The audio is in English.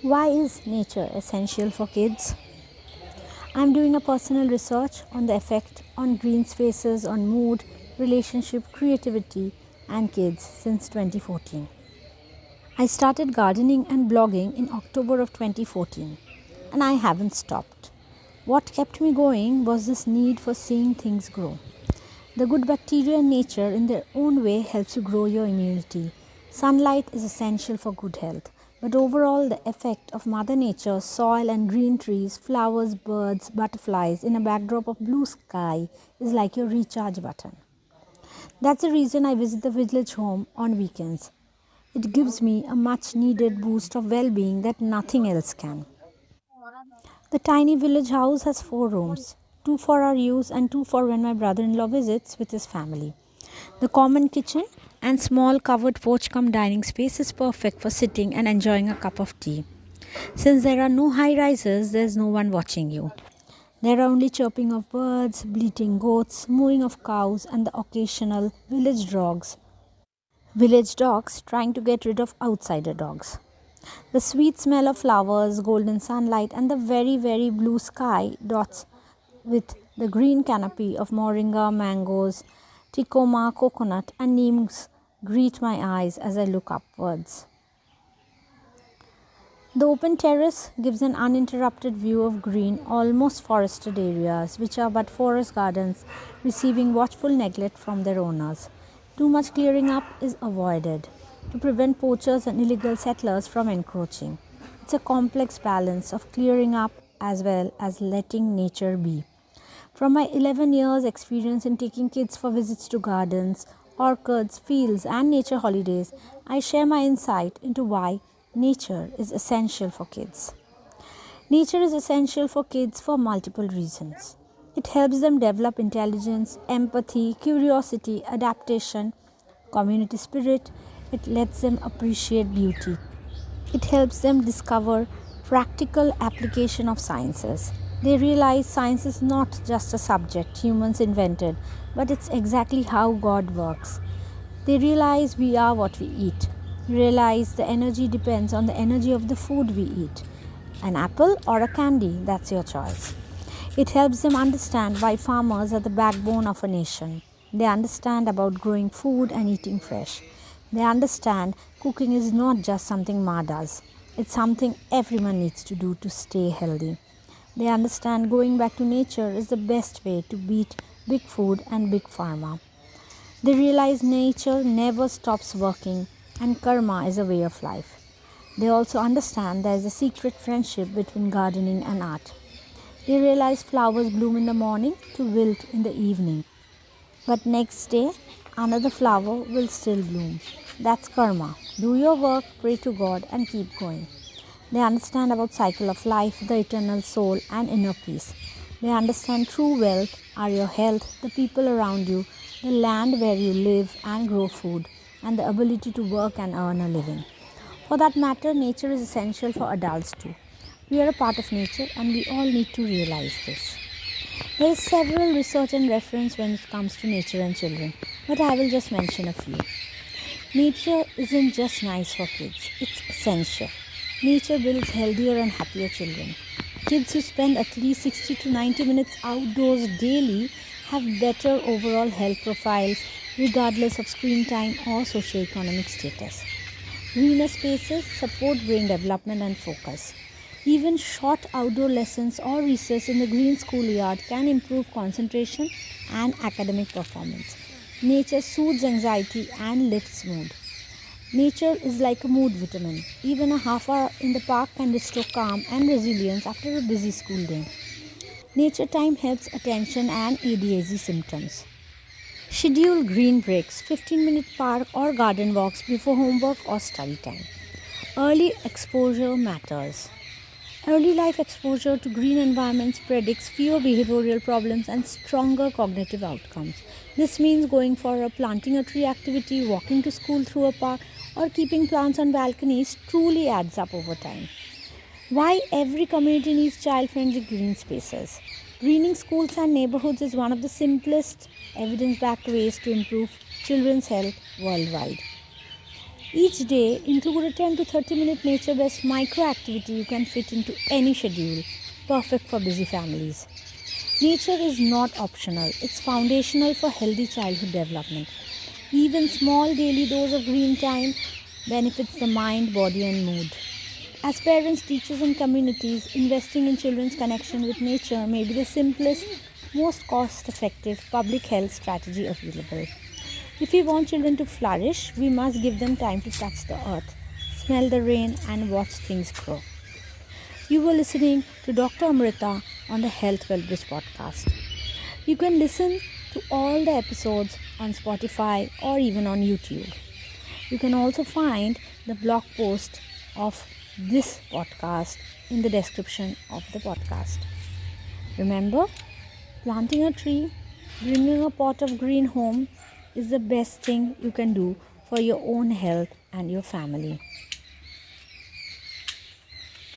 Why is nature essential for kids? I'm doing a personal research on the effect on green spaces on mood, relationship, creativity, and kids since 2014. I started gardening and blogging in October of 2014, and I haven't stopped. What kept me going was this need for seeing things grow. The good bacteria in nature, in their own way, helps you grow your immunity. Sunlight is essential for good health, but overall, the effect of Mother Nature, soil and green trees, flowers, birds, butterflies in a backdrop of blue sky is like your recharge button. That's the reason I visit the village home on weekends. It gives me a much needed boost of well being that nothing else can. The tiny village house has 4 rooms, two for our use and two for when my brother in law visits with his family. The common kitchen and small covered porch cum dining space is perfect for sitting and enjoying a cup of tea. Since there are no high rises, there's no one watching you. There are only chirping of birds, bleating goats, mooing of cows, and the occasional village dogs trying to get rid of outsider dogs. The sweet smell of flowers, golden sunlight, and the very, very blue sky dots with the green canopy of moringa, mangoes, ticoma, coconut, and neems greet my eyes as I look upwards. The open terrace gives an uninterrupted view of green, almost forested areas, which are but forest gardens receiving watchful neglect from their owners. Too much clearing up is avoided to prevent poachers and illegal settlers from encroaching. It's a complex balance of clearing up as well as letting nature be. From my 11 years experience in taking kids for visits to gardens, orchards, fields, and nature holidays, I share my insight into why nature is essential for kids. Nature is essential for kids for multiple reasons. It helps them develop intelligence, empathy, curiosity, adaptation, community spirit. It lets them appreciate beauty. It helps them discover practical application of sciences. They realize science is not just a subject humans invented, but it's exactly how God works. They realize we are what we eat. Realize the energy depends on the energy of the food we eat. An apple or a candy, that's your choice. It helps them understand why farmers are the backbone of a nation. They understand about growing food and eating fresh. They understand cooking is not just something Ma does. It's something everyone needs to do to stay healthy. They understand going back to nature is the best way to beat big food and big pharma. They realize nature never stops working and karma is a way of life. They also understand there is a secret friendship between gardening and art. They realize flowers bloom in the morning to wilt in the evening. But next day, another flower will still bloom. That's karma. Do your work, pray to God, and keep going. They understand about cycle of life, the eternal soul, and inner peace. They understand true wealth are your health, the people around you, the land where you live and grow food, and the ability to work and earn a living. For that matter, nature is essential for adults too. We are a part of nature and we all need to realize this. There is several research and reference when it comes to nature and children, but I will just mention a few. Nature isn't just nice for kids, it's essential. Nature builds healthier and happier children. Kids who spend at least 60 to 90 minutes outdoors daily have better overall health profiles regardless of screen time or socioeconomic status. Greener spaces support brain development and focus. Even short outdoor lessons or recess in the green schoolyard can improve concentration and academic performance. Nature soothes anxiety and lifts mood. Nature is like a mood vitamin. Even a half hour in the park can restore calm and resilience after a busy school day. Nature time helps attention and ADHD symptoms. Schedule green breaks, 15-minute park or garden walks before homework or study time. Early exposure matters. Early life exposure to green environments predicts fewer behavioral problems and stronger cognitive outcomes. This means going for a planting a tree activity, walking to school through a park, or keeping plants on balconies truly adds up over time. Why every community needs child-friendly green spaces. Greening schools and neighborhoods is one of the simplest evidence-backed ways to improve children's health worldwide. Each day, include a 10 to 30-minute nature-based micro-activity you can fit into any schedule, perfect for busy families. Nature is not optional, it's foundational for healthy childhood development. Even small daily dose of green time benefits the mind, body and mood. As parents, teachers and communities, investing in children's connection with nature may be the simplest, most cost-effective public health strategy available. If we want children to flourish, we must give them time to touch the earth, smell the rain and watch things grow. You were listening to Dr. Amrita on the Health Wellbeing podcast. You can listen to all the episodes on Spotify or even on YouTube. You can also find the blog post of this podcast in the description of the podcast. Remember, planting a tree, bringing a pot of green home is the best thing you can do for your own health and your family.